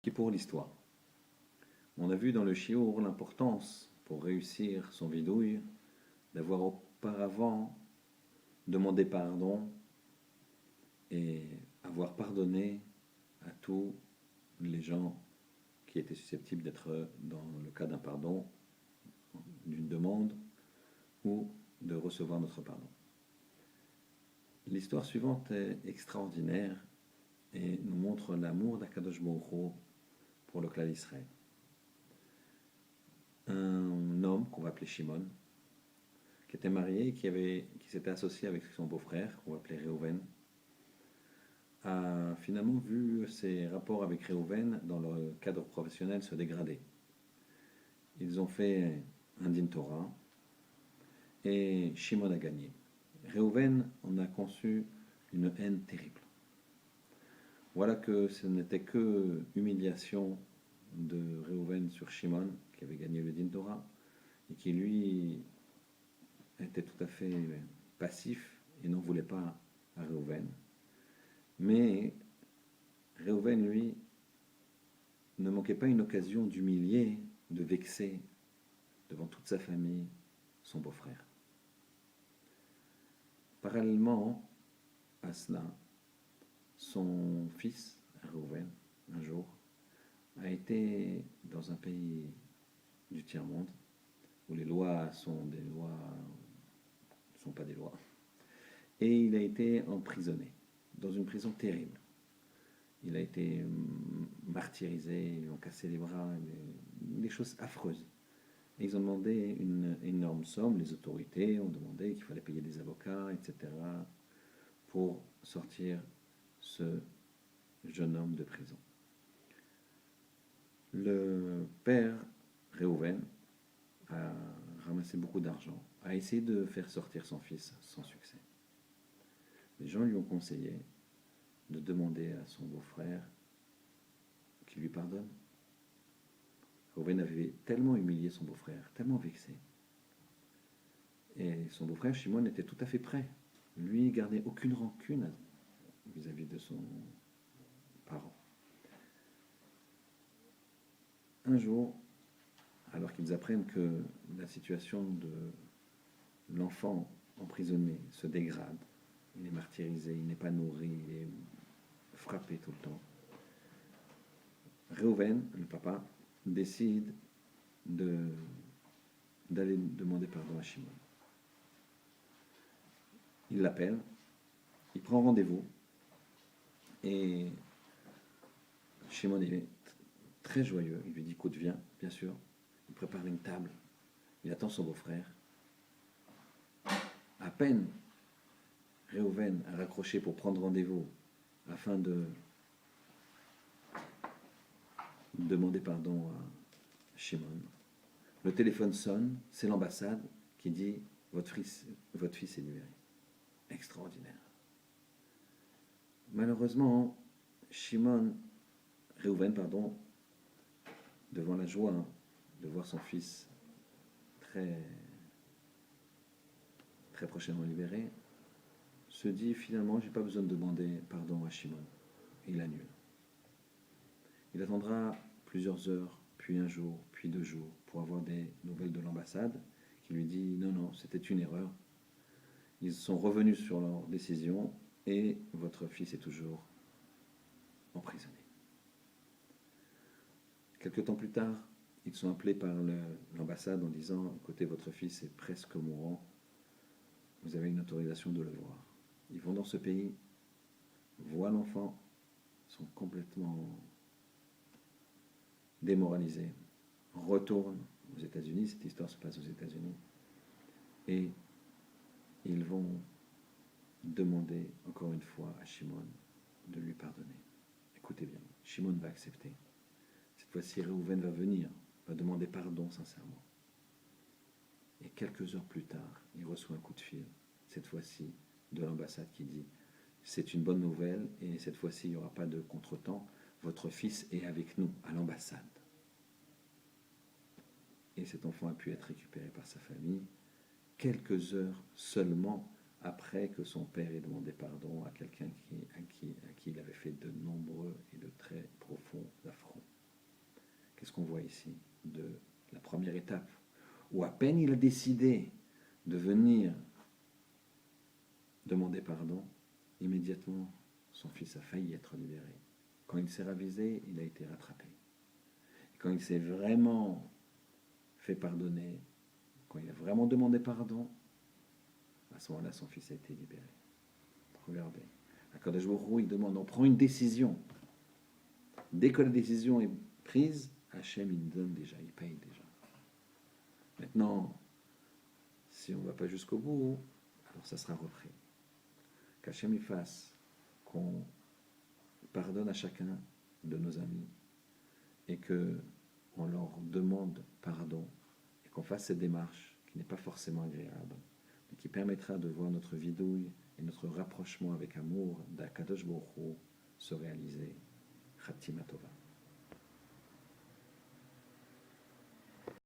Qui pour l'histoire. On a vu dans le Chiour l'importance, pour réussir son bidouille, d'avoir auparavant demandé pardon et avoir pardonné à tous les gens qui étaient susceptibles d'être dans le cas d'un pardon, d'une demande ou de recevoir notre pardon. L'histoire suivante est extraordinaire et nous montre l'amour d'Akadosh Baruch Hu pour le clan d'Israël. Un homme qu'on va appeler Shimon, qui était marié et qui s'était associé avec son beau-frère, qu'on va appeler Réhouven, a finalement vu ses rapports avec Réhouven dans le cadre professionnel se dégrader. Ils ont fait un din Torah et Shimon a gagné. Réhouven en a conçu une haine terrible. Voilà que ce n'était que humiliation de Réhouven sur Shimon, qui avait gagné le din Torah, et qui lui était tout à fait passif et n'en voulait pas à Réhouven. Mais Réhouven, lui, ne manquait pas une occasion d'humilier, de vexer devant toute sa famille son beau-frère. Parallèlement à cela, son fils, Réhouven, un jour, a été dans un pays du tiers-monde où les lois sont des lois, ne sont pas des lois, et il a été emprisonné dans une prison terrible. Il a été martyrisé, ils lui ont cassé les bras, des choses affreuses. Et ils ont demandé une énorme somme, les autorités ont demandé qu'il fallait payer des avocats, etc., pour sortir ce jeune homme de prison. Le père, Réhouven, a ramassé beaucoup d'argent, a essayé de faire sortir son fils sans succès. Les gens lui ont conseillé de demander à son beau-frère qu'il lui pardonne. Réhouven avait tellement humilié son beau-frère, tellement vexé. Et son beau-frère, Shimon, était tout à fait prêt. Lui, il gardait aucune rancune vis-à-vis de son parent. Un jour, alors qu'ils apprennent que la situation de l'enfant emprisonné se dégrade, il est martyrisé, il n'est pas nourri, il est frappé tout le temps, Réhouven, le papa, décide d'aller demander pardon à Shimon. Il l'appelle, il prend rendez-vous et Shimon est très joyeux. Il lui dit écoute, viens, bien sûr. Il prépare une table, il attend son beau-frère. À peine Réhouven a raccroché pour prendre rendez-vous afin de demander pardon à Shimon. Le téléphone sonne, c'est l'ambassade qui dit votre fils est libéré. Extraordinaire. Malheureusement, Réhouven, devant la joie de voir son fils très, très prochainement libéré, se dit finalement j'ai pas besoin de demander pardon à Shimon. Et il annule. Il attendra plusieurs heures, puis un jour, puis 2 jours, pour avoir des nouvelles de l'ambassade, qui lui dit non, c'était une erreur. Ils sont revenus sur leur décision et votre fils est toujours emprisonné. Quelque temps plus tard, ils sont appelés par l'ambassade en disant écoutez, votre fils est presque mourant, vous avez une autorisation de le voir. Ils vont dans ce pays, voient l'enfant, sont complètement démoralisés, retournent aux États-Unis, cette histoire se passe aux États-Unis, et ils vont demander encore une fois à Shimon de lui pardonner. Écoutez bien, Shimon va accepter. Cette fois-ci, Réhouven va venir, va demander pardon sincèrement. Et quelques heures plus tard, il reçoit un coup de fil, cette fois-ci de l'ambassade qui dit c'est une bonne nouvelle et cette fois-ci il n'y aura pas de contretemps, votre fils est avec nous à l'ambassade. Et cet enfant a pu être récupéré par sa famille quelques heures seulement après que son père ait demandé pardon à quelqu'un à qui il avait fait de nombreux et de très profonds affronts. qu'on voit ici, de la première étape, où à peine il a décidé de venir demander pardon, immédiatement son fils a failli être libéré. Quand il s'est ravisé, il a été rattrapé. Et quand il s'est vraiment fait pardonner, quand il a vraiment demandé pardon, à ce moment-là, son fils a été libéré. Regardez. Akadosh Baruch Hu, il demande, on prend une décision. Dès que la décision est prise, Hachem, il donne déjà, il paye déjà. Maintenant, si on ne va pas jusqu'au bout, alors ça sera repris. Qu'Hachem y fasse qu'on pardonne à chacun de nos amis et que on leur demande pardon et qu'on fasse cette démarche qui n'est pas forcément agréable, mais qui permettra de voir notre vidouille et notre rapprochement avec amour d'Akadosh Baruch Hu se réaliser. Khatima Tova.